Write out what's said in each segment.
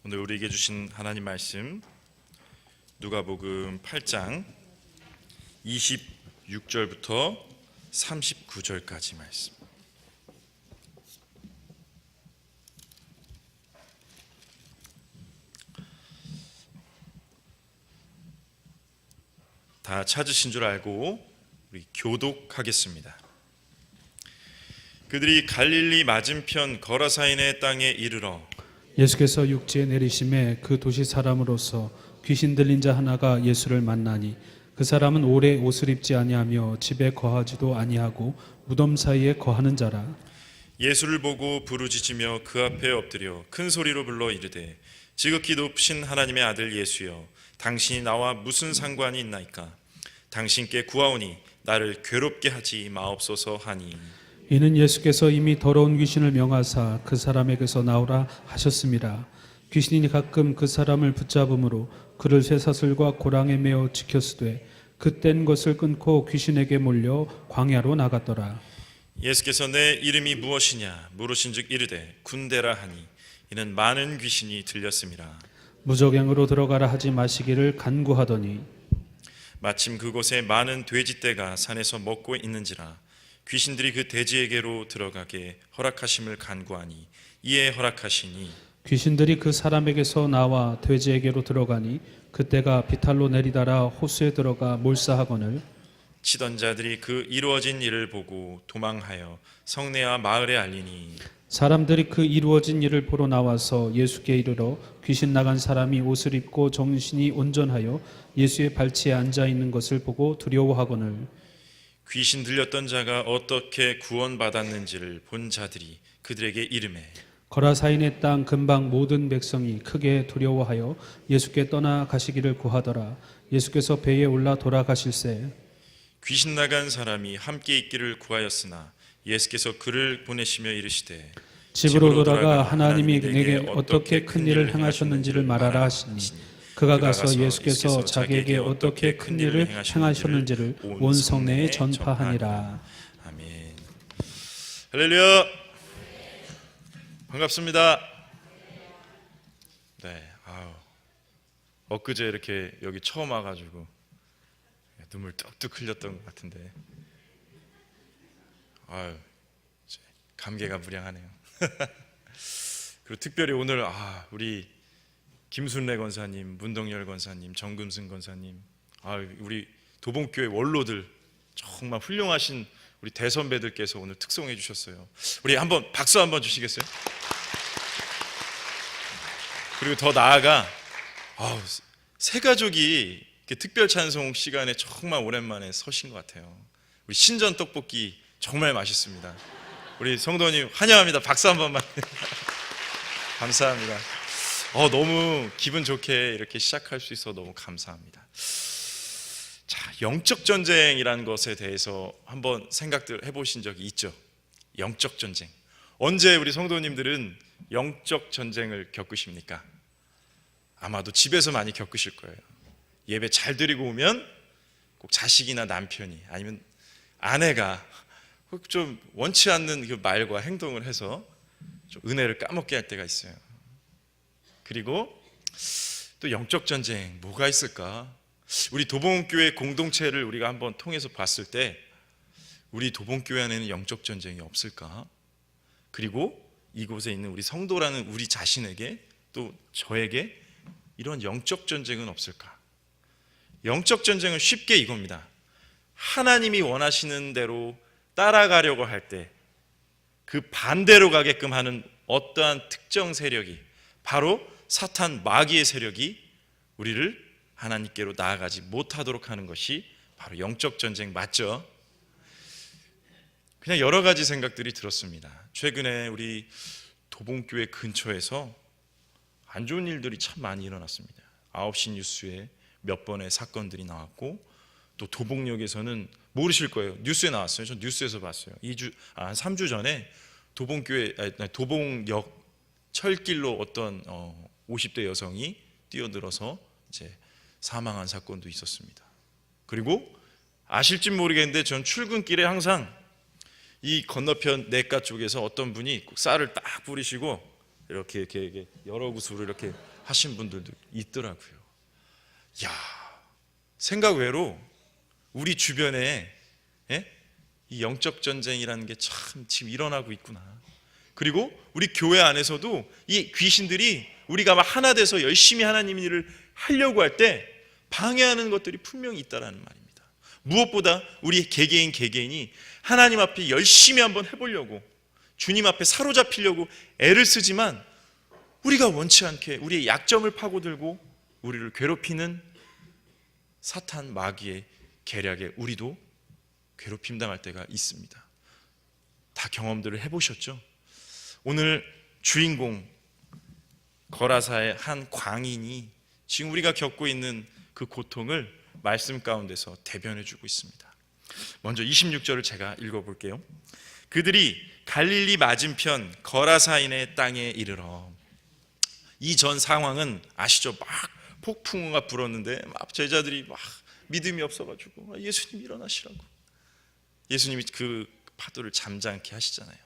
오늘 우리에게 주신 하나님 말씀 누가복음 8장 26절부터 39절까지 말씀. 다 찾으신 줄 알고 우리 교독하겠습니다. 그들이 갈릴리 맞은편 거라사인의 땅에 이르러 예수께서 육지에 내리심에 그 도시 사람으로서 귀신 들린 자 하나가 예수를 만나니 그 사람은 오래 옷을 입지 아니하며 집에 거하지도 아니하고 무덤 사이에 거하는 자라. 예수를 보고 부르짖으며 그 앞에 엎드려 큰 소리로 불러 이르되 지극히 높으신 하나님의 아들 예수여, 당신이 나와 무슨 상관이 있나이까? 당신께 구하오니 나를 괴롭게 하지 마옵소서 하니, 이는 예수께서 이미 더러운 귀신을 명하사 그 사람에게서 나오라 하셨습니다. 귀신이 가끔 그 사람을 붙잡음으로 그를 쇠사슬과 고랑에 매어 지켰으되 그뗀 것을 끊고 귀신에게 몰려 광야로 나갔더라. 예수께서 내 이름이 무엇이냐 물으신즉 이르되 군대라 하니, 이는 많은 귀신이 들렸음이라. 무적행으로 들어가라 하지 마시기를 간구하더니 마침 그곳에 많은 돼지떼가 산에서 먹고 있는지라 귀신들이 그 돼지에게로 들어가게 허락하심을 간구하니 이에 허락하시니, 귀신들이 그 사람에게서 나와 돼지에게로 들어가니 그때가 비탈로 내리다라 호수에 들어가 몰사하거늘 치던 자들이 그 이루어진 일을 보고 도망하여 성내와 마을에 알리니, 사람들이 그 이루어진 일을 보러 나와서 예수께 이르러 귀신 나간 사람이 옷을 입고 정신이 온전하여 예수의 발치에 앉아 있는 것을 보고 두려워하거늘 귀신 들렸던 자가 어떻게 구원받았는지를 본 자들이 그들에게 이르매, 거라사인의 땅 근방 모든 백성이 크게 두려워하여 예수께 떠나 가시기를 구하더라. 예수께서 배에 올라 돌아가실새 귀신 나간 사람이 함께 있기를 구하였으나 예수께서 그를 보내시며 이르시되 집으로 돌아가 하나님이 내게 어떻게 큰 일을 행하셨는지를 말하라 하시니, 그가 가서 예수께서 자기에게 어떻게 큰 일을 행하셨는지를 온 성내에 전파하니라. 아멘. 할렐루야. 반갑습니다. 네, 엊그제 이렇게 여기 처음 와가지고 눈물 뚝뚝 흘렸던 것 같은데, 감개가 무량하네요. 그리고 특별히 오늘 우리 김순례 권사님, 문동열 권사님, 정금승 권사님, 우리 도봉교회 원로들 정말 훌륭하신 우리 대선배들께서 오늘 특송해 주셨어요. 우리 한번 박수 한번 주시겠어요? 그리고 더 나아가 새 가족이 이렇게 특별 찬송 시간에 정말 오랜만에 서신 것 같아요. 우리 신전 떡볶이 정말 맛있습니다. 우리 성도님 환영합니다. 박수 한 번만. 감사합니다. 너무 기분 좋게 이렇게 시작할 수 있어 너무 감사합니다. 자, 영적 전쟁이라는 것에 대해서 한번 생각들 해보신 적이 있죠? 영적 전쟁. 언제 우리 성도님들은 영적 전쟁을 겪으십니까? 아마도 집에서 많이 겪으실 거예요. 예배 잘 드리고 오면 꼭 자식이나 남편이 아니면 아내가 좀 원치 않는 그 말과 행동을 해서 좀 은혜를 까먹게 할 때가 있어요. 그리고 또 영적 전쟁 뭐가 있을까? 우리 도봉교회 공동체를 우리가 한번 통해서 봤을 때 우리 도봉교회 안에는 영적 전쟁이 없을까? 그리고 이곳에 있는 우리 성도라는 우리 자신에게 또 저에게 이런 영적 전쟁은 없을까? 영적 전쟁은 쉽게 이겁니다. 하나님이 원하시는 대로 따라가려고 할 때 그 반대로 가게끔 하는 어떠한 특정 세력이, 바로 사탄 마귀의 세력이 우리를 하나님께로 나아가지 못하도록 하는 것이 바로 영적 전쟁 맞죠? 그냥 여러 가지 생각들이 들었습니다. 최근에 우리 도봉교회 근처에서 안 좋은 일들이 참 많이 일어났습니다. 9시 뉴스에 몇 번의 사건들이 나왔고, 또 도봉역에서는 모르실 거예요. 뉴스에 나왔어요. 전 뉴스에서 봤어요. 3주 전에 도봉역 철길로 어떤 50대 여성이 뛰어들어서 이제 사망한 사건도 있었습니다. 그리고 아실지 모르겠는데 전 출근길에 항상 이 건너편 내과 쪽에서 어떤 분이 쌀을 딱 뿌리시고 이렇게 여러 구슬을 이렇게 하신 분들도 있더라고요. 야, 생각 외로 우리 주변에 이 영적 전쟁이라는 게 참 지금 일어나고 있구나. 그리고 우리 교회 안에서도 이 귀신들이 우리가 막 하나 돼서 열심히 하나님 일을 하려고 할 때 방해하는 것들이 분명히 있다라는 말입니다. 무엇보다 우리 개개인이 하나님 앞에 열심히 한번 해보려고, 주님 앞에 사로잡히려고 애를 쓰지만 우리가 원치 않게 우리의 약점을 파고들고 우리를 괴롭히는 사탄 마귀의 계략에 우리도 괴롭힘 당할 때가 있습니다. 다 경험들을 해보셨죠? 오늘 주인공 거라사의 한 광인이 지금 우리가 겪고 있는 그 고통을 말씀 가운데서 대변해 주고 있습니다. 먼저 26절을 제가 읽어볼게요. 그들이 갈릴리 맞은편 거라사인의 땅에 이르러, 이 전 상황은 아시죠? 막 폭풍우가 불었는데 막 제자들이 막 믿음이 없어가지고 예수님 일어나시라고, 예수님이 그 파도를 잠잠케 하시잖아요.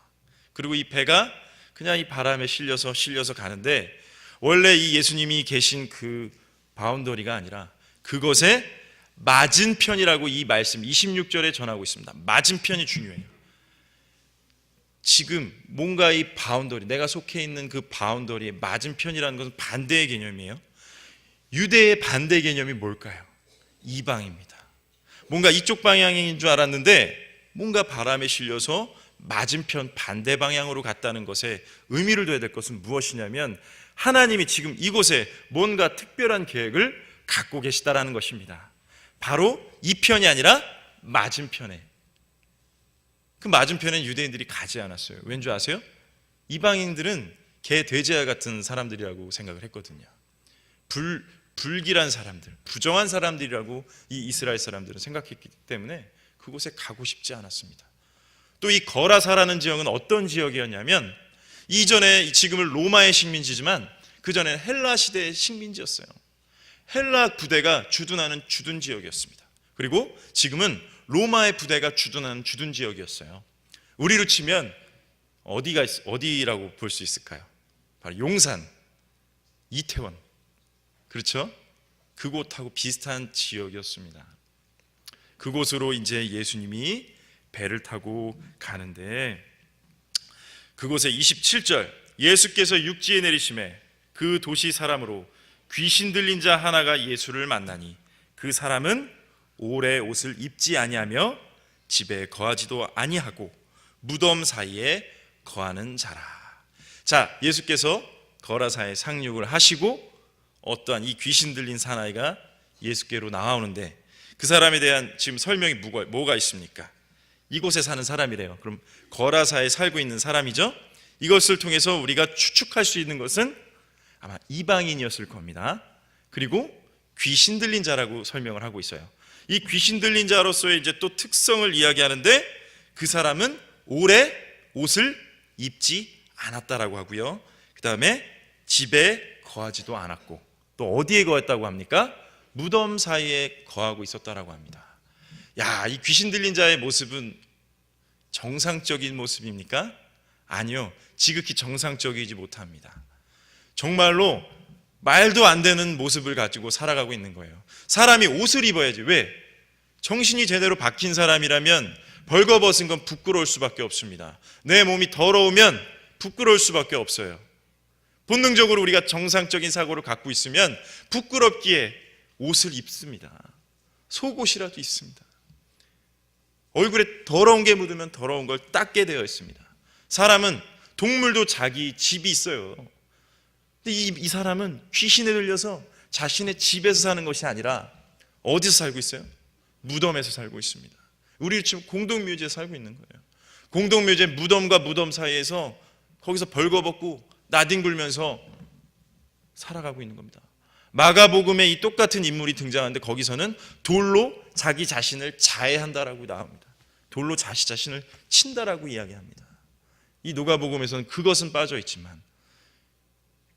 그리고 이 배가 그냥 이 바람에 실려서 가는데, 원래 이 예수님이 계신 그 바운더리가 아니라 그것의 맞은편이라고 이 말씀 26절에 전하고 있습니다. 맞은편이 중요해요. 지금 뭔가 이 바운더리, 내가 속해 있는 그 바운더리의 맞은편이라는 것은 반대의 개념이에요. 유대의 반대 개념이 뭘까요? 이방입니다. 뭔가 이쪽 방향인 줄 알았는데 뭔가 바람에 실려서 맞은편 반대 방향으로 갔다는 것에 의미를 둬야 될 것은 무엇이냐면, 하나님이 지금 이곳에 뭔가 특별한 계획을 갖고 계시다라는 것입니다. 바로 이 편이 아니라 맞은편에. 그 맞은편엔 유대인들이 가지 않았어요. 왠지 아세요? 이방인들은 개 돼지와 같은 사람들이라고 생각을 했거든요. 불길한 사람들, 부정한 사람들이라고 이 이스라엘 사람들은 생각했기 때문에 그곳에 가고 싶지 않았습니다. 또 이 거라사라는 지역은 어떤 지역이었냐면, 이전에 지금은 로마의 식민지지만 그 전에는 헬라 시대의 식민지였어요. 헬라 부대가 주둔하는 주둔 지역이었습니다. 그리고 지금은 로마의 부대가 주둔하는 주둔 지역이었어요. 우리로 치면 어디라고 볼 수 있을까요? 바로 용산, 이태원, 그렇죠? 그곳하고 비슷한 지역이었습니다. 그곳으로 이제 예수님이 배를 타고 가는데, 그곳에 27절, 예수께서 육지에 내리심에 그 도시 사람으로 귀신 들린 자 하나가 예수를 만나니 그 사람은 오래 옷을 입지 아니하며 집에 거하지도 아니하고 무덤 사이에 거하는 자라. 자, 예수께서 거라사에 상륙을 하시고 어떠한 이 귀신 들린 사나이가 예수께로 나오는데, 그 사람에 대한 지금 설명이 뭐가 있습니까? 이곳에 사는 사람이래요. 그럼 거라사에 살고 있는 사람이죠. 이것을 통해서 우리가 추측할 수 있는 것은 아마 이방인이었을 겁니다. 그리고 귀신 들린 자라고 설명을 하고 있어요. 이 귀신 들린 자로서의 이제 또 특성을 이야기하는데, 그 사람은 오래 옷을 입지 않았다라고 하고요. 그 다음에 집에 거하지도 않았고, 또 어디에 거했다고 합니까? 무덤 사이에 거하고 있었다라고 합니다. 야, 이 귀신 들린 자의 모습은 정상적인 모습입니까? 아니요, 지극히 정상적이지 못합니다. 정말로 말도 안 되는 모습을 가지고 살아가고 있는 거예요. 사람이 옷을 입어야지. 왜? 정신이 제대로 박힌 사람이라면 벌거벗은 건 부끄러울 수밖에 없습니다. 내 몸이 더러우면 부끄러울 수밖에 없어요. 본능적으로 우리가 정상적인 사고를 갖고 있으면 부끄럽기에 옷을 입습니다. 속옷이라도 입습니다. 얼굴에 더러운 게 묻으면 더러운 걸 닦게 되어 있습니다. 사람은, 동물도 자기 집이 있어요. 근데 이 사람은 귀신에 들려서 자신의 집에서 사는 것이 아니라 어디서 살고 있어요? 무덤에서 살고 있습니다. 우리 지금 공동묘지에 살고 있는 거예요. 공동묘지 무덤과 무덤 사이에서 거기서 벌거벗고 나뒹굴면서 살아가고 있는 겁니다. 마가복음에 이 똑같은 인물이 등장하는데 거기서는 돌로 자기 자신을 자해한다라고 나옵니다. 돌로 자신을 친다라고 이야기합니다. 이 누가복음에서는 그것은 빠져 있지만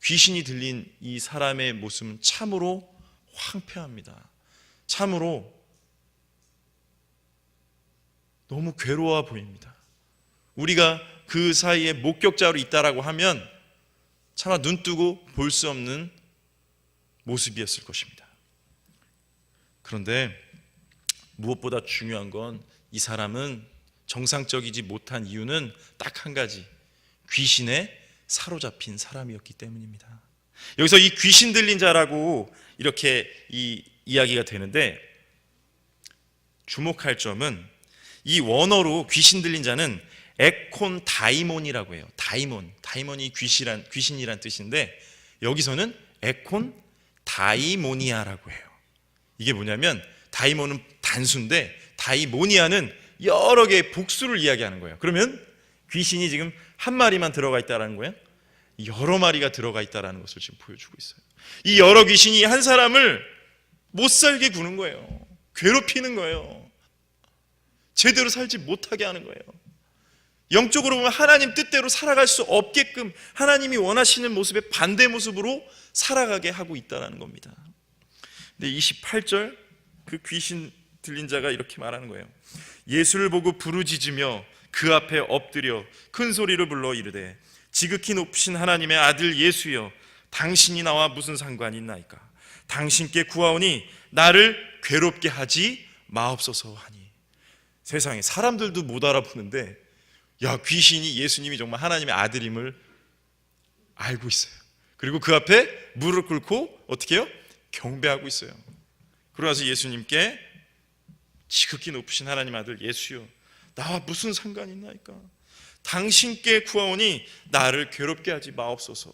귀신이 들린 이 사람의 모습은 참으로 황폐합니다. 참으로 너무 괴로워 보입니다. 우리가 그 사이에 목격자로 있다라고 하면 차마 눈 뜨고 볼 수 없는 모습이었을 것입니다. 그런데 무엇보다 중요한 건 이 사람은 정상적이지 못한 이유는 딱 한 가지, 귀신에 사로잡힌 사람이었기 때문입니다. 여기서 이 귀신 들린 자라고 이렇게 이 이야기가 되는데, 주목할 점은 이 원어로 귀신 들린 자는 에콘 다이몬이라고 해요. 다이몬이 귀신이란 뜻인데, 여기서는 에콘 다이모니아라고 해요. 이게 뭐냐면 다이몬은 단수인데 다이모니아는 여러 개의 복수를 이야기하는 거예요. 그러면 귀신이 지금 한 마리만 들어가 있다는 거예요. 여러 마리가 들어가 있다는 것을 지금 보여주고 있어요. 이 여러 귀신이 한 사람을 못 살게 구는 거예요. 괴롭히는 거예요. 제대로 살지 못하게 하는 거예요. 영적으로 보면 하나님 뜻대로 살아갈 수 없게끔 하나님이 원하시는 모습의 반대 모습으로 살아가게 하고 있다는 겁니다. 근데 28절 그 귀신 들린 자가 이렇게 말하는 거예요. 예수를 보고 부르짖으며 그 앞에 엎드려 큰 소리로 불러 이르되 지극히 높으신 하나님의 아들 예수여, 당신이 나와 무슨 상관이 있나이까? 당신께 구하오니 나를 괴롭게 하지 마옵소서 하니. 세상에 사람들도 못 알아보는데 야, 귀신이 예수님이 정말 하나님의 아들임을 알고 있어요. 그리고 그 앞에 무릎 꿇고 어떻게 해요? 경배하고 있어요. 그러나서 예수님께 지극히 높으신 하나님 아들 예수여, 나와 무슨 상관이 있나이까? 당신께 구하오니 나를 괴롭게 하지 마옵소서.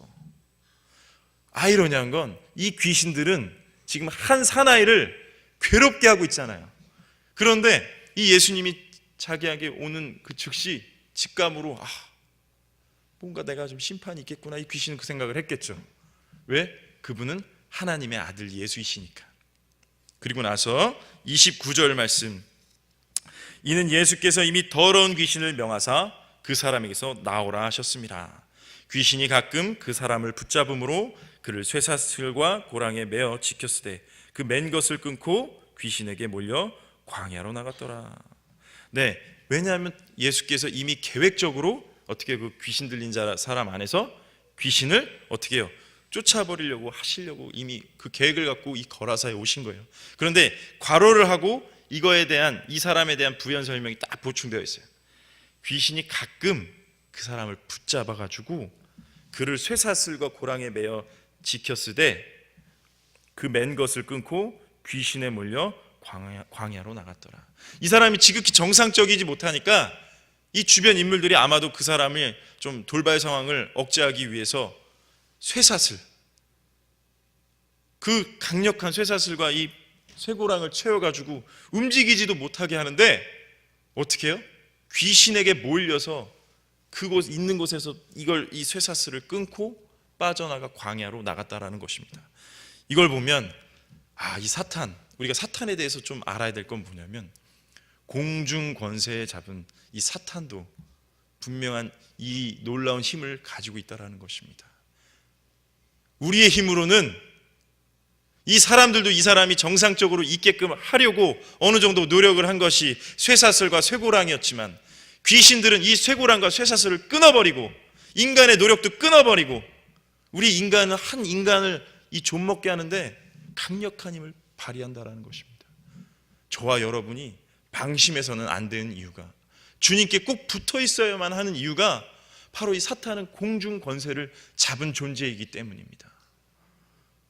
아이러니한 건 이 귀신들은 지금 한 사나이를 괴롭게 하고 있잖아요. 그런데 이 예수님이 자기에게 오는 그 즉시 직감으로 뭔가 내가 좀 심판이 있겠구나, 이 귀신은 그 생각을 했겠죠. 왜? 그분은 하나님의 아들 예수이시니까. 그리고 나서 29절 말씀, 이는 예수께서 이미 더러운 귀신을 명하사 그 사람에게서 나오라 하셨습니다. 귀신이 가끔 그 사람을 붙잡음으로 그를 쇠사슬과 고랑에 매어 지켰으되 그 맨 것을 끊고 귀신에게 몰려 광야로 나갔더라. 네, 왜냐하면 예수께서 이미 계획적으로 어떻게 그 귀신 들린 사람 안에서 귀신을 어떻게 해요? 쫓아버리려고 하시려고 이미 그 계획을 갖고 이 거라사에 오신 거예요. 그런데 괄호를 하고 이거에 대한, 이 사람에 대한 부연 설명이 딱 보충되어 있어요. 귀신이 가끔 그 사람을 붙잡아 가지고 그를 쇠사슬과 고랑에 매어 지켰으되 그 맨 것을 끊고 귀신에 몰려 광야로 나갔더라. 이 사람이 지극히 정상적이지 못하니까 이 주변 인물들이 아마도 그 사람을 좀 돌발 상황을 억제하기 위해서 쇠사슬, 그 강력한 쇠사슬과 이 쇠고랑을 채워가지고 움직이지도 못하게 하는데 어떻게 해요? 귀신에게 몰려서 그곳 있는 곳에서 이 쇠사슬을 끊고 빠져나가 광야로 나갔다라는 것입니다. 이걸 보면 이 사탄, 우리가 사탄에 대해서 좀 알아야 될 건 뭐냐면 공중 권세에 잡은 이 사탄도 분명한 이 놀라운 힘을 가지고 있다라는 것입니다. 우리의 힘으로는 이 사람들도 이 사람이 정상적으로 있게끔 하려고 어느 정도 노력을 한 것이 쇠사슬과 쇠고랑이었지만 귀신들은 이 쇠고랑과 쇠사슬을 끊어버리고 인간의 노력도 끊어버리고 우리 인간은 한 인간을 이 좀먹게 하는데 강력한 힘을 발휘한다라는 것입니다. 저와 여러분이 방심해서는 안 되는 이유가, 주님께 꼭 붙어 있어야만 하는 이유가 바로 이 사탄은 공중 권세를 잡은 존재이기 때문입니다.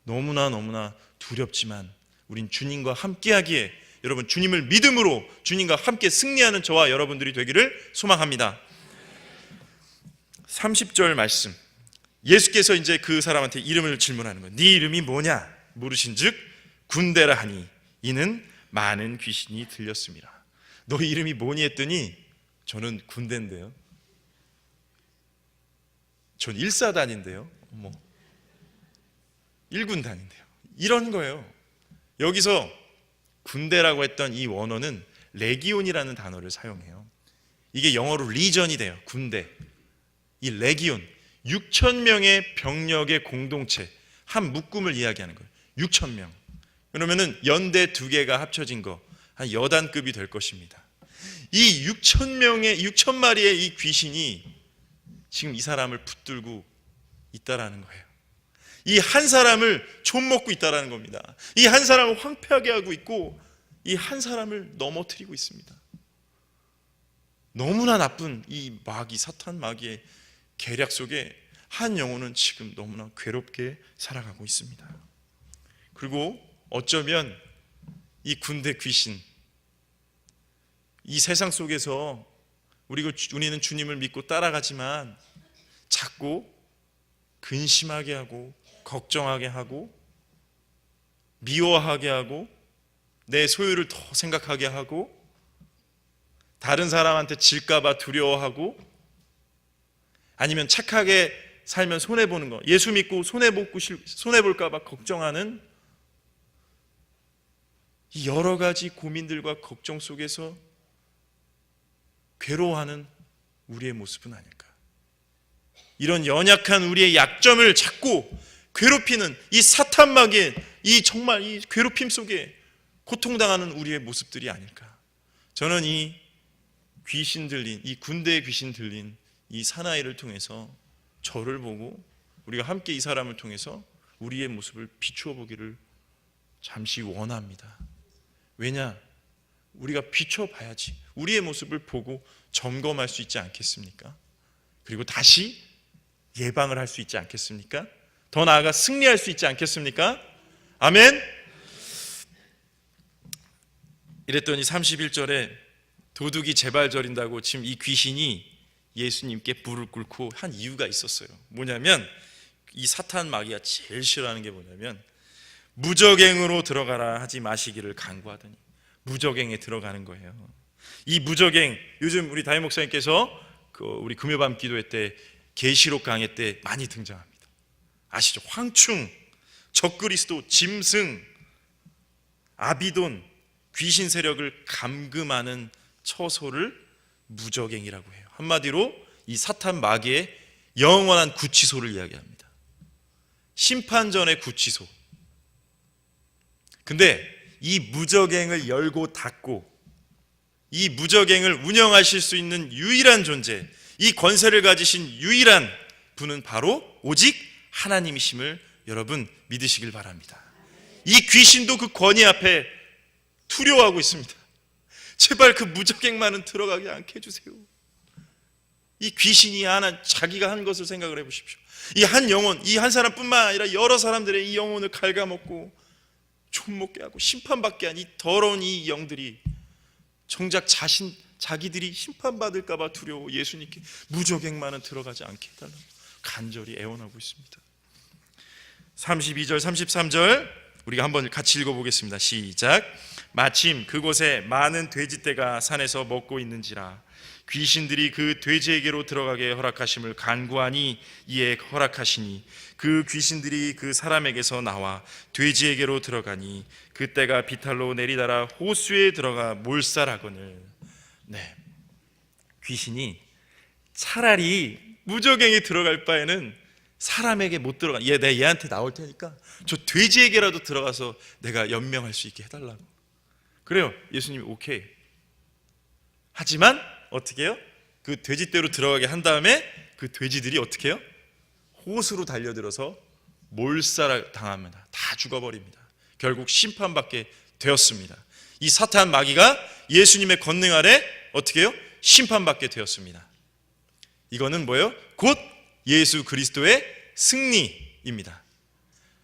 너무나 두렵지만 우린 주님과 함께하기에, 여러분 주님을 믿음으로 주님과 함께 승리하는 저와 여러분들이 되기를 소망합니다. 30절 말씀, 예수께서 이제 그 사람한테 이름을 질문하는 거예요. 네 이름이 뭐냐 물으신즉 군대라 하니 이는 많은 귀신이 들렸습니다. 너 이름이 뭐니 했더니 저는 군대인데요, 전 1사단인데요, 1군단인데요, 이런 거예요. 여기서 군대라고 했던 이 원어는 레기온이라는 단어를 사용해요. 이게 영어로 리전이 돼요. 군대. 이 레기온, 6,000명의 병력의 공동체, 한 묶음을 이야기하는 거예요. 6,000명. 그러면은 연대 2개가 합쳐진 거 한 여단급이 될 것입니다. 이 6,000마리의 이 귀신이 지금 이 사람을 붙들고 있다라는 거예요. 이 한 사람을 좀먹고 있다라는 겁니다. 이 한 사람을 황폐하게 하고 있고 이 한 사람을 넘어뜨리고 있습니다. 너무나 나쁜 이 마귀, 사탄 마귀의 계략 속에 한 영혼은 지금 너무나 괴롭게 살아가고 있습니다. 그리고 어쩌면 이 군대 귀신, 이 세상 속에서 우리는 주님을 믿고 따라가지만 자꾸 근심하게 하고 걱정하게 하고 미워하게 하고 내 소유를 더 생각하게 하고 다른 사람한테 질까봐 두려워하고 아니면 착하게 살면 손해보는 거, 예수 믿고 손해볼까봐 걱정하는 이 여러 가지 고민들과 걱정 속에서 괴로워하는 우리의 모습은 아닐까. 이런 연약한 우리의 약점을 찾고 괴롭히는 이 사탄 마귀의 이 정말 이 괴롭힘 속에 고통당하는 우리의 모습들이 아닐까. 저는 이 귀신 들린, 이 군대의 귀신 들린 이 사나이를 통해서 저를 보고 우리가 함께 이 사람을 통해서 우리의 모습을 비추어 보기를 잠시 원합니다. 왜냐? 우리가 비춰봐야지 우리의 모습을 보고 점검할 수 있지 않겠습니까? 그리고 다시 예방을 할 수 있지 않겠습니까? 더 나아가 승리할 수 있지 않겠습니까? 아멘. 이랬더니 31절에 도둑이 제발 저린다고 지금 이 귀신이 예수님께 불을 꿇고 한 이유가 있었어요. 뭐냐면 이 사탄 마귀가 제일 싫어하는 게 뭐냐면 무적행으로 들어가라 하지 마시기를 간구하더니 무적행에 들어가는 거예요. 이 무적행, 요즘 우리 담임 목사님께서 우리 금요밤 기도회 때 계시록 강의 때 많이 등장합니다. 아시죠? 황충, 적그리스도, 짐승, 아비돈, 귀신 세력을 감금하는 처소를 무적행이라고 해요. 한마디로 이 사탄 마귀의 영원한 구치소를 이야기합니다. 심판전의 구치소. 근데 이 무적행을 열고 닫고 이 무적행을 운영하실 수 있는 유일한 존재, 이 권세를 가지신 유일한 분은 바로 오직 하나님이심을 여러분 믿으시길 바랍니다. 이 귀신도 그 권위 앞에 두려워하고 있습니다. 제발 그 무적행만은 들어가게 않게 해주세요. 이 귀신이 자기가 한 것을 생각을 해보십시오. 이 한 영혼, 이 한 사람뿐만 아니라 여러 사람들의 이 영혼을 갉아먹고 좀먹게 하고 심판받게 한 이 더러운 이 영들이 정작 자기들이 심판받을까봐 두려워 예수님께 무적행만은 들어가지 않게 해달라고 간절히 애원하고 있습니다. 32절 33절 우리가 한번 같이 읽어보겠습니다. 시작. 마침 그곳에 많은 돼지떼가 산에서 먹고 있는지라 귀신들이 그 돼지에게로 들어가게 허락하심을 간구하니 이에 허락하시니 그 귀신들이 그 사람에게서 나와 돼지에게로 들어가니 그때가 비탈로 내리달아 호수에 들어가 몰살하거늘. 네, 귀신이 차라리 무적행에 들어갈 바에는 사람에게 못 들어가. 내가 얘한테 나올 테니까 저 돼지에게라도 들어가서 내가 연명할 수 있게 해달라고. 그래요. 예수님이 오케이. 하지만 어떻게 해요? 그 돼지떼로 들어가게 한 다음에 그 돼지들이 어떻게 해요? 호수로 달려들어서 몰살을 당합니다. 다 죽어버립니다. 결국 심판받게 되었습니다. 이 사탄 마귀가 예수님의 권능 아래 어떻게 해요? 심판받게 되었습니다. 이거는 뭐예요? 곧 예수 그리스도의 승리입니다.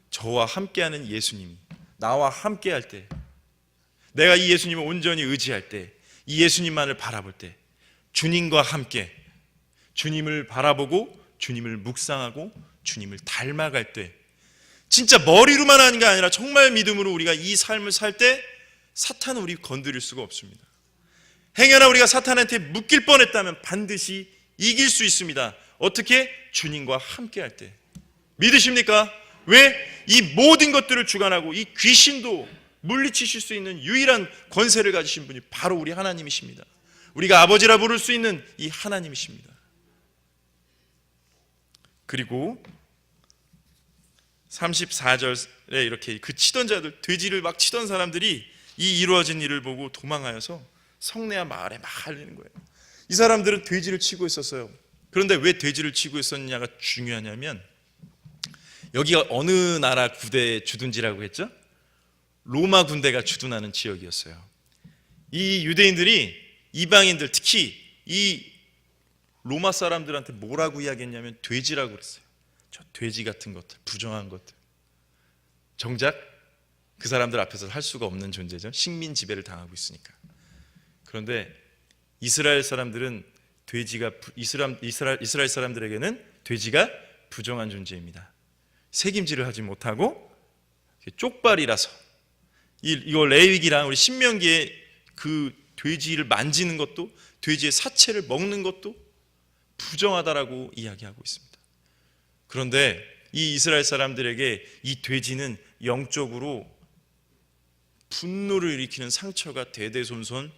저와 함께하는 예수님이 나와 함께할 때, 내가 이 예수님을 온전히 의지할 때, 이 예수님만을 바라볼 때, 주님과 함께 주님을 바라보고 주님을 묵상하고 주님을 닮아갈 때, 진짜 머리로만 하는 게 아니라 정말 믿음으로 우리가 이 삶을 살 때 사탄은 우리 건드릴 수가 없습니다. 행여나 우리가 사탄한테 묶일 뻔했다면 반드시 이길 수 있습니다. 어떻게? 주님과 함께 할 때. 믿으십니까? 왜? 이 모든 것들을 주관하고 이 귀신도 물리치실 수 있는 유일한 권세를 가지신 분이 바로 우리 하나님이십니다. 우리가 아버지라 부를 수 있는 이 하나님이십니다. 그리고 34절에 이렇게 그 치던 자들, 돼지를 막 치던 사람들이 이 이루어진 일을 보고 도망하여서 성내와 마을에 막 알리는 거예요. 이 사람들은 돼지를 치고 있었어요. 그런데 왜 돼지를 치고 있었느냐가 중요하냐면 여기가 어느 나라 군대 주둔지라고 했죠? 로마 군대가 주둔하는 지역이었어요. 이 유대인들이 이방인들, 특히 이 로마 사람들한테 뭐라고 이야기했냐면 돼지라고 그랬어요. 저 돼지 같은 것들, 부정한 것들. 정작 그 사람들 앞에서 할 수가 없는 존재죠. 식민 지배를 당하고 있으니까. 그런데 이스라엘 사람들은 이스라엘 사람들에게는 돼지가 부정한 존재입니다. 책임질을 하지 못하고 쪽발이라서, 이거 레위기랑 우리 신명기에 그 돼지를 만지는 것도, 돼지의 사체를 먹는 것도 부정하다라고 이야기하고 있습니다. 그런데 이 이스라엘 사람들에게 이 돼지는 영적으로 분노를 일으키는 상처가 대대손손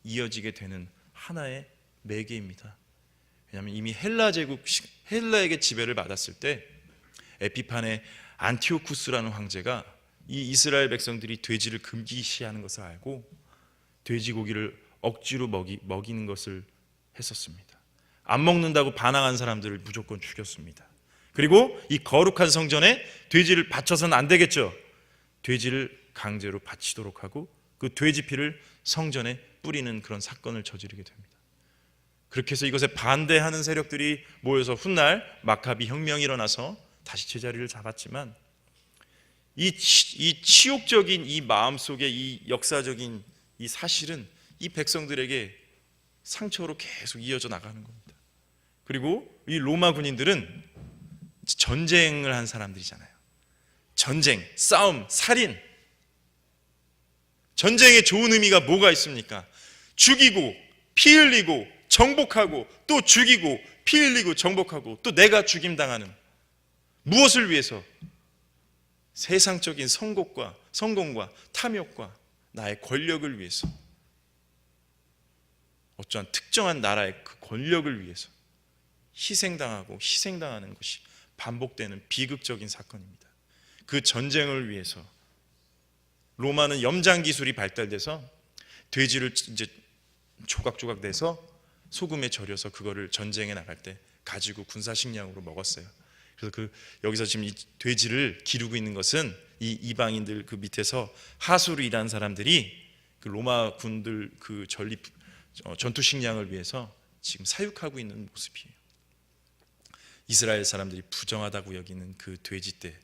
이어지게 되는 하나의 매개입니다. 왜냐하면 이미 헬라 제국, 헬라에게 지배를 받았을 때 에피판의 안티오쿠스라는 황제가 이 이스라엘 백성들이 돼지를 금기시하는 것을 알고 돼지고기를 억지로 먹이는 것을 했었습니다. 안 먹는다고 반항한 사람들을 무조건 죽였습니다. 그리고 이 거룩한 성전에 돼지를 바쳐서는 안 되겠죠. 돼지를 강제로 바치도록 하고 그 돼지 피를 성전에 뿌리는 그런 사건을 저지르게 됩니다. 그렇게 해서 이것에 반대하는 세력들이 모여서 훗날 마카비 혁명이 일어나서 다시 제자리를 잡았지만, 이 치욕적인 이 마음속에 이 역사적인 이 사실은 이 백성들에게 상처로 계속 이어져 나가는 겁니다. 그리고 이 로마 군인들은 전쟁을 한 사람들이잖아요. 전쟁, 싸움, 살인. 전쟁의 좋은 의미가 뭐가 있습니까? 죽이고 피 흘리고 정복하고 또 죽이고 피 흘리고 정복하고 또 내가 죽임당하는, 무엇을 위해서? 세상적인 성공과 탐욕과 나의 권력을 위해서, 어떠한 특정한 나라의 그 권력을 위해서 희생당하는 것이 반복되는 비극적인 사건입니다. 그 전쟁을 위해서 로마는 염장 기술이 발달돼서 돼지를 이제 조각조각 내서 소금에 절여서 그거를 전쟁에 나갈 때 가지고 군사식량으로 먹었어요. 그래서 여기서 지금 이 돼지를 기르고 있는 것은 이 이방인들 그 밑에서 하수를 일하는 사람들이 그 로마 군들 그 전투 식량을 위해서 지금 사육하고 있는 모습이에요. 이스라엘 사람들이 부정하다고 여기는 그 돼지떼,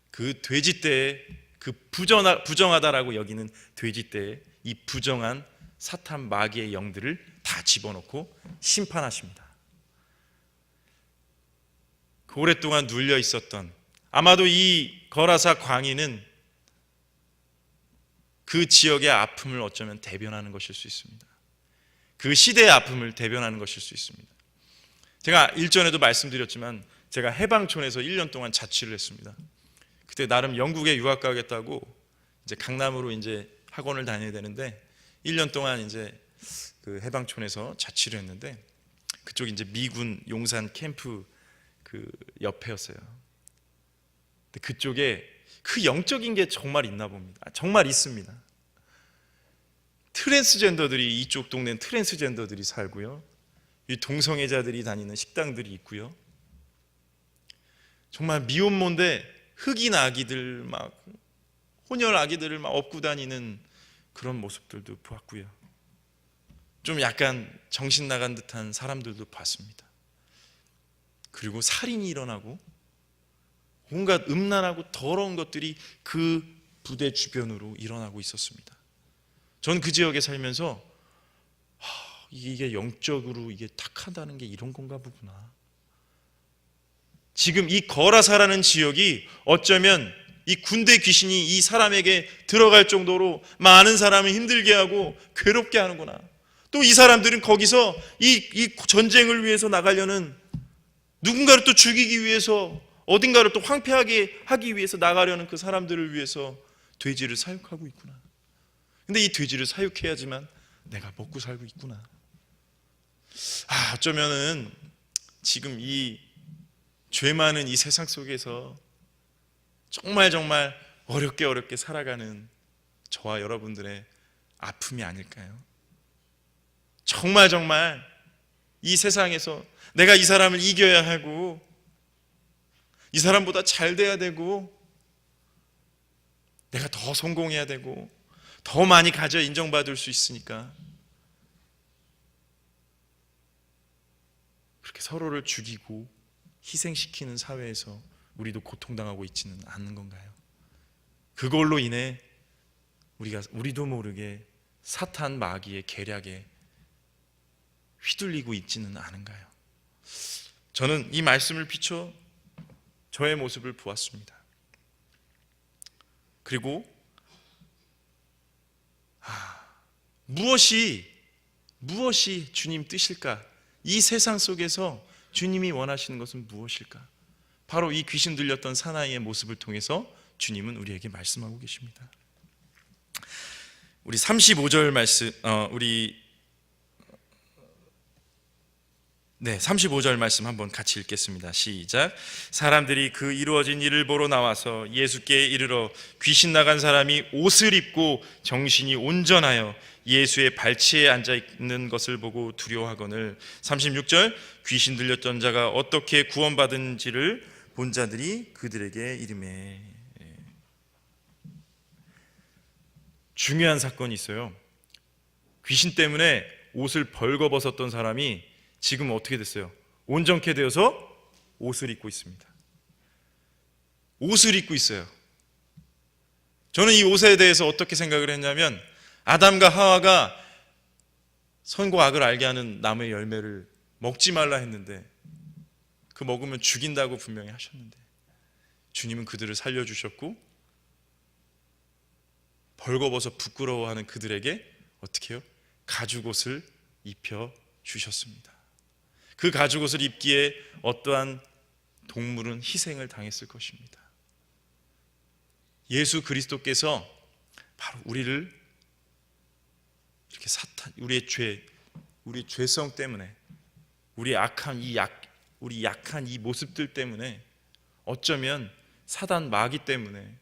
그 부정하다라고 여기는 돼지떼에 이 부정한 사탄 마귀의 영들을 다 집어넣고 심판하십니다. 그 오랫동안 눌려 있었던, 아마도 이 거라사 광인은 그 지역의 아픔을 어쩌면 대변하는 것일 수 있습니다. 그 시대의 아픔을 대변하는 것일 수 있습니다. 제가 일전에도 말씀드렸지만 제가 해방촌에서 1년 동안 자취를 했습니다. 그때 나름 영국에 유학 가겠다고 이제 강남으로 이제 학원을 다녀야 되는데 1년 동안 이제 그 해방촌에서 자취를 했는데, 그쪽 이제 미군 용산 캠프 그 옆에였어요. 근데 그쪽에 그 영적인 게 정말 있나 봅니다. 정말 있습니다. 트랜스젠더들이, 이쪽 동네는 트랜스젠더들이 살고요, 이 동성애자들이 다니는 식당들이 있고요, 정말 미혼모인데 흑인 아기들 막 혼혈 아기들을 막 업고 다니는 그런 모습들도 보았고요, 좀 약간 정신 나간 듯한 사람들도 봤습니다. 그리고 살인이 일어나고 온갖 음란하고 더러운 것들이 그 부대 주변으로 일어나고 있었습니다. 전 그 지역에 살면서 이게 영적으로 이게 탁하다는 게 이런 건가 보구나. 지금 이 거라사라는 지역이 어쩌면 이 군대 귀신이 이 사람에게 들어갈 정도로 많은 사람을 힘들게 하고 괴롭게 하는구나. 또 이 사람들은 거기서 이 전쟁을 위해서 나가려는, 누군가를 또 죽이기 위해서, 어딘가를 또 황폐하게 하기 위해서 나가려는 그 사람들을 위해서 돼지를 사육하고 있구나. 근데 이 돼지를 사육해야지만 내가 먹고 살고 있구나. 어쩌면은 지금 이 죄 많은 이 세상 속에서 정말 어렵게 살아가는 저와 여러분들의 아픔이 아닐까요? 정말 이 세상에서 내가 이 사람을 이겨야 하고 이 사람보다 잘 돼야 되고 내가 더 성공해야 되고 더 많이 가져 인정받을 수 있으니까 그렇게 서로를 죽이고 희생시키는 사회에서 우리도 고통당하고 있지는 않는 건가요? 그걸로 인해 우리도 모르게 사탄 마귀의 계략에 휘둘리고 있지는 않은가요? 저는 이 말씀을 비춰 저의 모습을 보았습니다. 그리고 무엇이 주님 뜻일까? 이 세상 속에서 주님이 원하시는 것은 무엇일까? 바로 이 귀신 들렸던 사나이의 모습을 통해서 주님은 우리에게 말씀하고 계십니다. 우리 35절 말씀, 35절 말씀 한번 같이 읽겠습니다. 시작. 사람들이 그 이루어진 일을 보러 나와서 예수께 이르러 귀신 나간 사람이 옷을 입고 정신이 온전하여 예수의 발치에 앉아 있는 것을 보고 두려워하거늘. 36절. 귀신 들렸던 자가 어떻게 구원받은지를 본 자들이 그들에게 이르매. 중요한 사건이 있어요. 귀신 때문에 옷을 벌거벗었던 사람이 지금 어떻게 됐어요? 온전케 되어서 옷을 입고 있습니다. 옷을 입고 있어요. 저는 이 옷에 대해서 어떻게 생각을 했냐면, 아담과 하와가 선과 악을 알게 하는 나무의 열매를 먹지 말라 했는데 그 먹으면 죽인다고 분명히 하셨는데 주님은 그들을 살려주셨고 벌거벗어 부끄러워하는 그들에게 어떻게 해요? 가죽옷을 입혀주셨습니다. 그 가죽옷을 입기에 어떠한 동물은 희생을 당했을 것입니다. 예수 그리스도께서 바로 우리를 이렇게 우리의 죄성 때문에, 우리 약한 이 모습들 때문에, 어쩌면 사단 마귀 때문에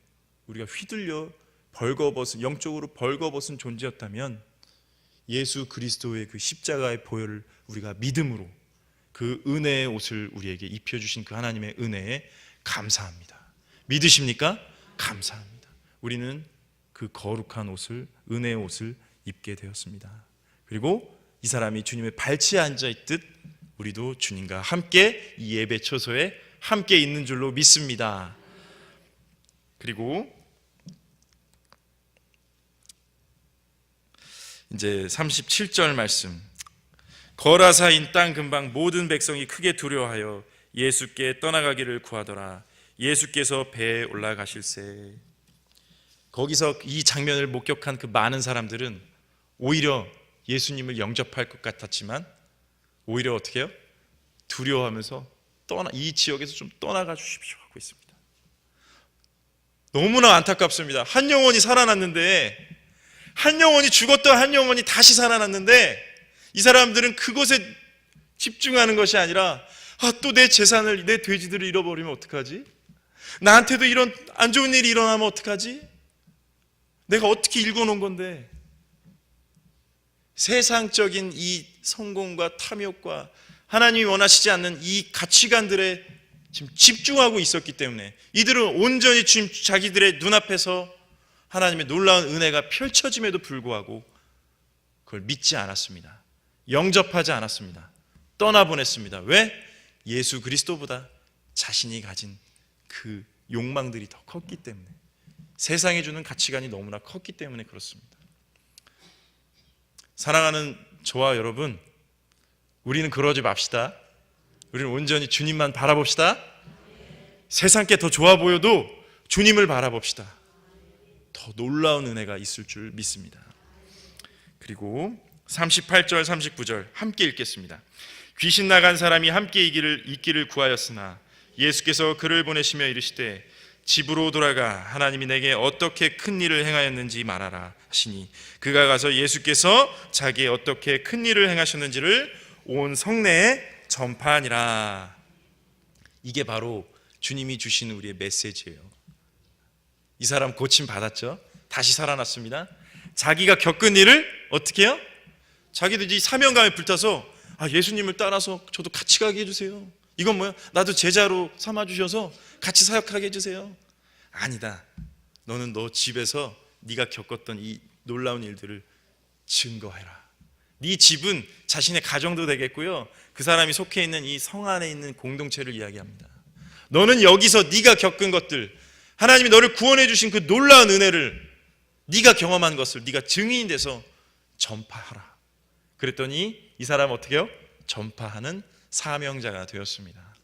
우리가 휘둘려 영적으로 벌거벗은 존재였다면 예수 그리스도의 그 십자가의 보혈을 우리가 믿음으로 그 은혜의 옷을 우리에게 입혀주신 그 하나님의 은혜에 감사합니다. 믿으십니까? 감사합니다. 우리는 그 거룩한 옷을, 은혜의 옷을 입게 되었습니다. 그리고 이 사람이 주님의 발치에 앉아있듯 우리도 주님과 함께 이 예배 처소에 함께 있는 줄로 믿습니다. 그리고 이제 37절 말씀. 거라사인 땅 근방 모든 백성이 크게 두려워하여 예수께 떠나가기를 구하더라. 예수께서 배에 올라가실세. 거기서 이 장면을 목격한 그 많은 사람들은 오히려 예수님을 영접할 것 같았지만 오히려 어떻게 해요? 두려워하면서 이 지역에서 좀 떠나가 주십시오 하고 있습니다. 너무나 안타깝습니다. 한 영혼이 살아났는데, 한 영혼이 죽었던 한 영혼이 다시 살아났는데 이 사람들은 그것에 집중하는 것이 아니라 또 내 재산을, 내 돼지들을 잃어버리면 어떡하지? 나한테도 이런 안 좋은 일이 일어나면 어떡하지? 내가 어떻게 읽어놓은 건데? 세상적인 이 성공과 탐욕과 하나님이 원하시지 않는 이 가치관들에 지금 집중하고 있었기 때문에 이들은 온전히 지금 자기들의 눈앞에서 하나님의 놀라운 은혜가 펼쳐짐에도 불구하고 그걸 믿지 않았습니다. 영접하지 않았습니다. 떠나보냈습니다. 왜? 예수 그리스도보다 자신이 가진 그 욕망들이 더 컸기 때문에, 세상이 주는 가치관이 너무나 컸기 때문에 그렇습니다. 사랑하는 저와 여러분, 우리는 그러지 맙시다. 우리는 온전히 주님만 바라봅시다. 세상께 더 좋아 보여도 주님을 바라봅시다. 더 놀라운 은혜가 있을 줄 믿습니다. 그리고 38절 39절 함께 읽겠습니다. 귀신 나간 사람이 함께 있기를 구하였으나 예수께서 그를 보내시며 이르시되 집으로 돌아가 하나님이 내게 어떻게 큰 일을 행하였는지 말하라 하시니 그가 가서 예수께서 자기의 어떻게 큰 일을 행하셨는지를 온 성내에 전파하니라. 이게 바로 주님이 주신 우리의 메시지예요. 이 사람 고침 받았죠? 다시 살아났습니다. 자기가 겪은 일을 어떻게 해요? 자기도 이 사명감에 불타서 예수님을 따라서 저도 같이 가게 해주세요. 이건 뭐야? 나도 제자로 삼아주셔서 같이 사역하게 해주세요. 아니다. 너는 너 집에서 네가 겪었던 이 놀라운 일들을 증거해라. 네 집은 자신의 가정도 되겠고요, 그 사람이 속해 있는 이 성 안에 있는 공동체를 이야기합니다. 너는 여기서 네가 겪은 것들, 하나님이 너를 구원해 주신 그 놀라운 은혜를, 네가 경험한 것을 네가 증인이 돼서 전파하라. 그랬더니 이 사람 어떻게 해요? 전파하는 사명자가 되었습니다.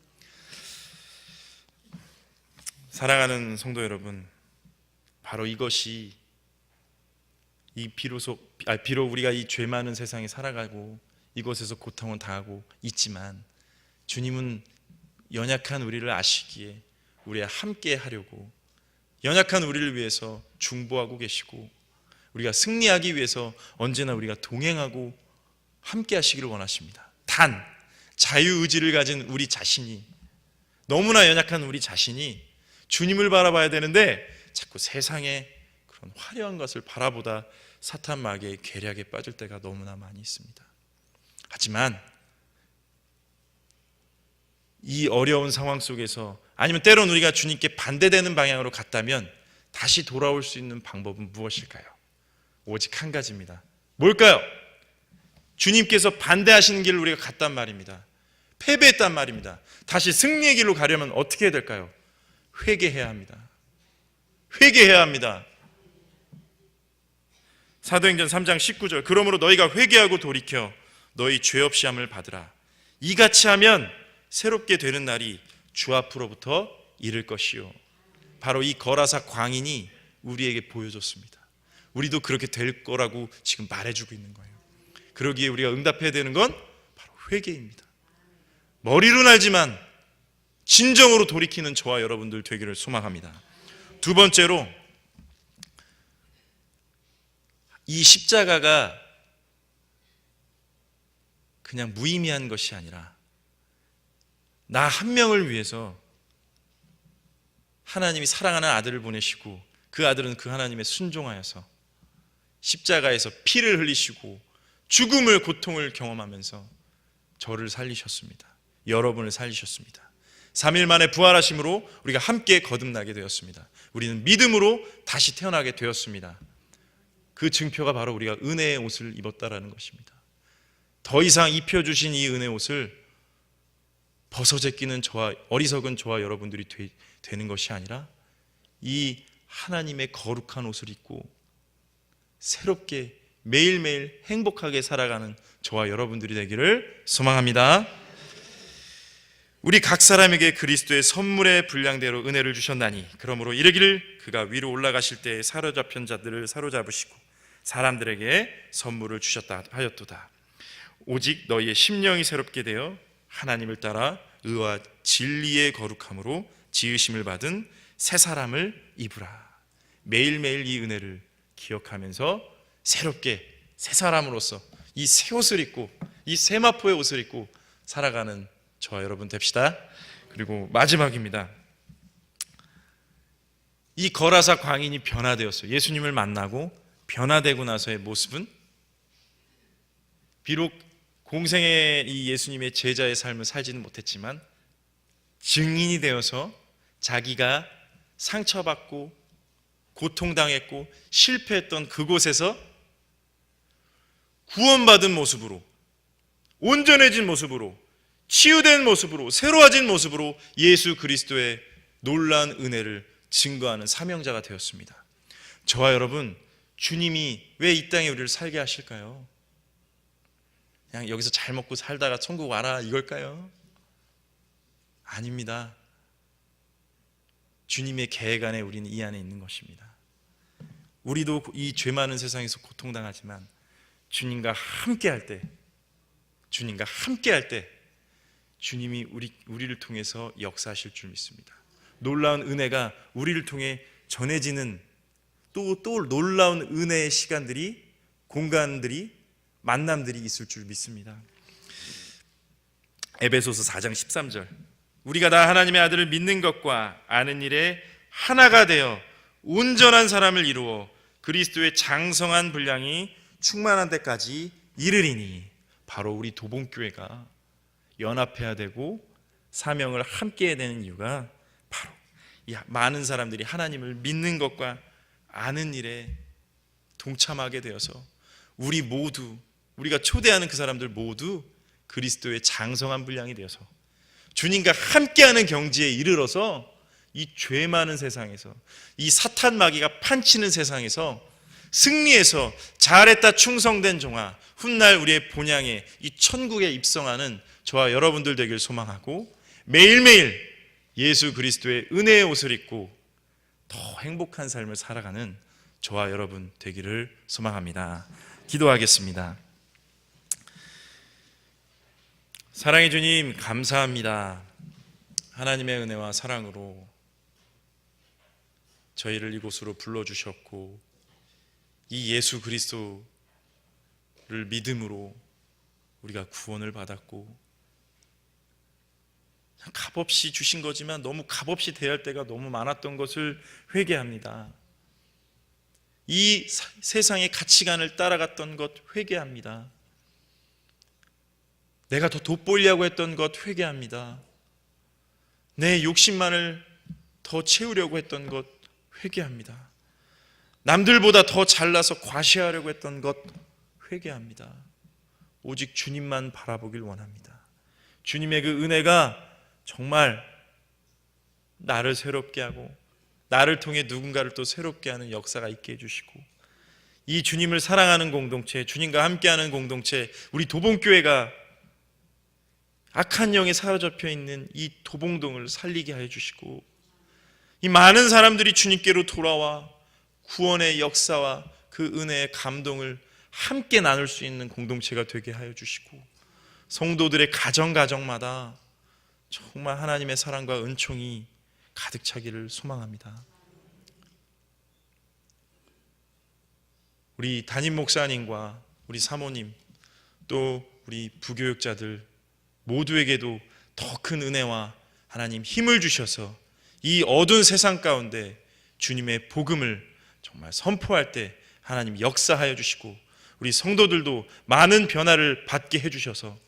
사랑하는 성도 여러분, 바로 이것이 비록 우리가 이 죄 많은 세상에 살아가고 이곳에서 고통을 당하고 있지만, 주님은 연약한 우리를 아시기에 우리와 함께 하려고, 연약한 우리를 위해서 중보하고 계시고, 우리가 승리하기 위해서 언제나 우리가 동행하고 함께 하시기를 원하십니다. 단 자유의지를 가진 우리 자신이, 너무나 연약한 우리 자신이 주님을 바라봐야 되는데 자꾸 세상의 그런 화려한 것을 바라보다 사탄 마귀의 계략에 빠질 때가 너무나 많이 있습니다. 하지만 이 어려운 상황 속에서, 아니면 때론 우리가 주님께 반대되는 방향으로 갔다면 다시 돌아올 수 있는 방법은 무엇일까요? 오직 한 가지입니다. 뭘까요? 주님께서 반대하시는 길을 우리가 갔단 말입니다. 패배했단 말입니다. 다시 승리의 길로 가려면 어떻게 해야 될까요? 회개해야 합니다. 회개해야 합니다. 사도행전 3장 19절, 그러므로 너희가 회개하고 돌이켜 너희 죄 없이 함을 받으라. 이같이 하면 새롭게 되는 날이 주 앞으로부터 이를 것이요. 바로 이 거라사 광인이 우리에게 보여줬습니다. 우리도 그렇게 될 거라고 지금 말해주고 있는 거예요. 그러기에 우리가 응답해야 되는 건 바로 회개입니다. 머리로는 알지만 진정으로 돌이키는 저와 여러분들 되기를 소망합니다. 두 번째로, 이 십자가가 그냥 무의미한 것이 아니라 나 한 명을 위해서 하나님이 사랑하는 아들을 보내시고, 그 아들은 그 하나님의 순종하여서 십자가에서 피를 흘리시고 죽음을, 고통을 경험하면서 저를 살리셨습니다. 여러분을 살리셨습니다. 3일 만에 부활하심으로 우리가 함께 거듭나게 되었습니다. 우리는 믿음으로 다시 태어나게 되었습니다. 그 증표가 바로 우리가 은혜의 옷을 입었다라는 것입니다. 더 이상 입혀주신 이 은혜의 옷을 벗어제끼는 저와, 어리석은 저와 여러분들이 되는 것이 아니라 이 하나님의 거룩한 옷을 입고 새롭게 매일매일 행복하게 살아가는 저와 여러분들이 되기를 소망합니다. 우리 각 사람에게 그리스도의 선물의 분량대로 은혜를 주셨나니, 그러므로 이르기를 그가 위로 올라가실 때 사로잡힌 자들을 사로잡으시고 사람들에게 선물을 주셨다 하였도다. 오직 너희의 심령이 새롭게 되어 하나님을 따라 의와 진리의 거룩함으로 지으심을 받은 새 사람을 입으라. 매일매일 이 은혜를 기억하면서 새롭게 새 사람으로서 이 새 옷을 입고, 이 세마포의 옷을 입고 살아가는 저와 여러분 됩시다. 그리고 마지막입니다. 이 거라사 광인이 변화되었어요. 예수님을 만나고 변화되고 나서의 모습은, 비록 공생의 이 예수님의 제자의 삶을 살지는 못했지만 증인이 되어서 자기가 상처받고 고통당했고 실패했던 그곳에서 구원받은 모습으로, 온전해진 모습으로, 치유된 모습으로, 새로워진 모습으로 예수 그리스도의 놀라운 은혜를 증거하는 사명자가 되었습니다. 저와 여러분, 주님이 왜 이 땅에 우리를 살게 하실까요? 그냥 여기서 잘 먹고 살다가 천국 와라 이걸까요? 아닙니다. 주님의 계획 안에 우리는 이 안에 있는 것입니다. 우리도 이 죄 많은 세상에서 고통당하지만 주님과 함께 할 때, 주님이 우리를 통해서 역사하실 줄 믿습니다. 놀라운 은혜가 우리를 통해 전해지는 또 놀라운 은혜의 시간들이, 공간들이, 만남들이 있을 줄 믿습니다. 에베소서 4장 13절, 우리가 다 하나님의 아들을 믿는 것과 아는 일에 하나가 되어 온전한 사람을 이루어 그리스도의 장성한 분량이 충만한 데까지 이르리니, 바로 우리 도봉교회가 연합해야 되고 사명을 함께 해야 되는 이유가 바로 이 많은 사람들이 하나님을 믿는 것과 아는 일에 동참하게 되어서 우리 모두, 우리가 초대하는 그 사람들 모두 그리스도의 장성한 분량이 되어서 주님과 함께하는 경지에 이르러서 이 죄 많은 세상에서, 이 사탄 마귀가 판치는 세상에서 승리해서 잘했다 충성된 종아, 훗날 우리의 본향에 이 천국에 입성하는 저와 여러분들 되길 소망하고, 매일매일 예수 그리스도의 은혜의 옷을 입고 더 행복한 삶을 살아가는 저와 여러분 되기를 소망합니다. 기도하겠습니다. 사랑의 주님, 감사합니다. 하나님의 은혜와 사랑으로 저희를 이곳으로 불러주셨고, 이 예수 그리스도를 믿음으로 우리가 구원을 받았고, 값없이 주신 거지만 너무 값없이 대할 때가 너무 많았던 것을 회개합니다. 이 세상의 가치관을 따라갔던 것 회개합니다. 내가 더 돋보이려고 했던 것 회개합니다. 내 욕심만을 더 채우려고 했던 것 회개합니다. 남들보다 더 잘나서 과시하려고 했던 것 회개합니다. 오직 주님만 바라보길 원합니다. 주님의 그 은혜가 정말 나를 새롭게 하고 나를 통해 누군가를 또 새롭게 하는 역사가 있게 해주시고, 이 주님을 사랑하는 공동체, 주님과 함께하는 공동체, 우리 도봉교회가 악한 영에 사로잡혀 있는 이 도봉동을 살리게 하여 주시고, 이 많은 사람들이 주님께로 돌아와 구원의 역사와 그 은혜의 감동을 함께 나눌 수 있는 공동체가 되게 하여 주시고, 성도들의 가정마다 정말 하나님의 사랑과 은총이 가득 차기를 소망합니다. 우리 담임 목사님과 우리 사모님, 또 우리 부교육자들 모두에게도 더 큰 은혜와 하나님 힘을 주셔서 이 어두운 세상 가운데 주님의 복음을 정말 선포할 때 하나님 역사하여 주시고, 우리 성도들도 많은 변화를 받게 해주셔서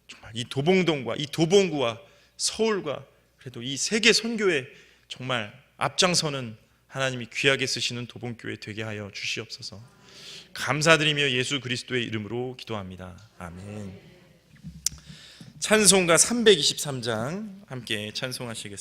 정말 이 도봉동과 이 도봉구와 서울과 그래도 이 세계 선교에 정말 앞장서는 하나님이 귀하게 쓰시는 도봉교회 되게 하여 주시옵소서. 감사드리며 예수 그리스도의 이름으로 기도합니다. 아멘. 찬송가 323장 함께 찬송하시겠습니다.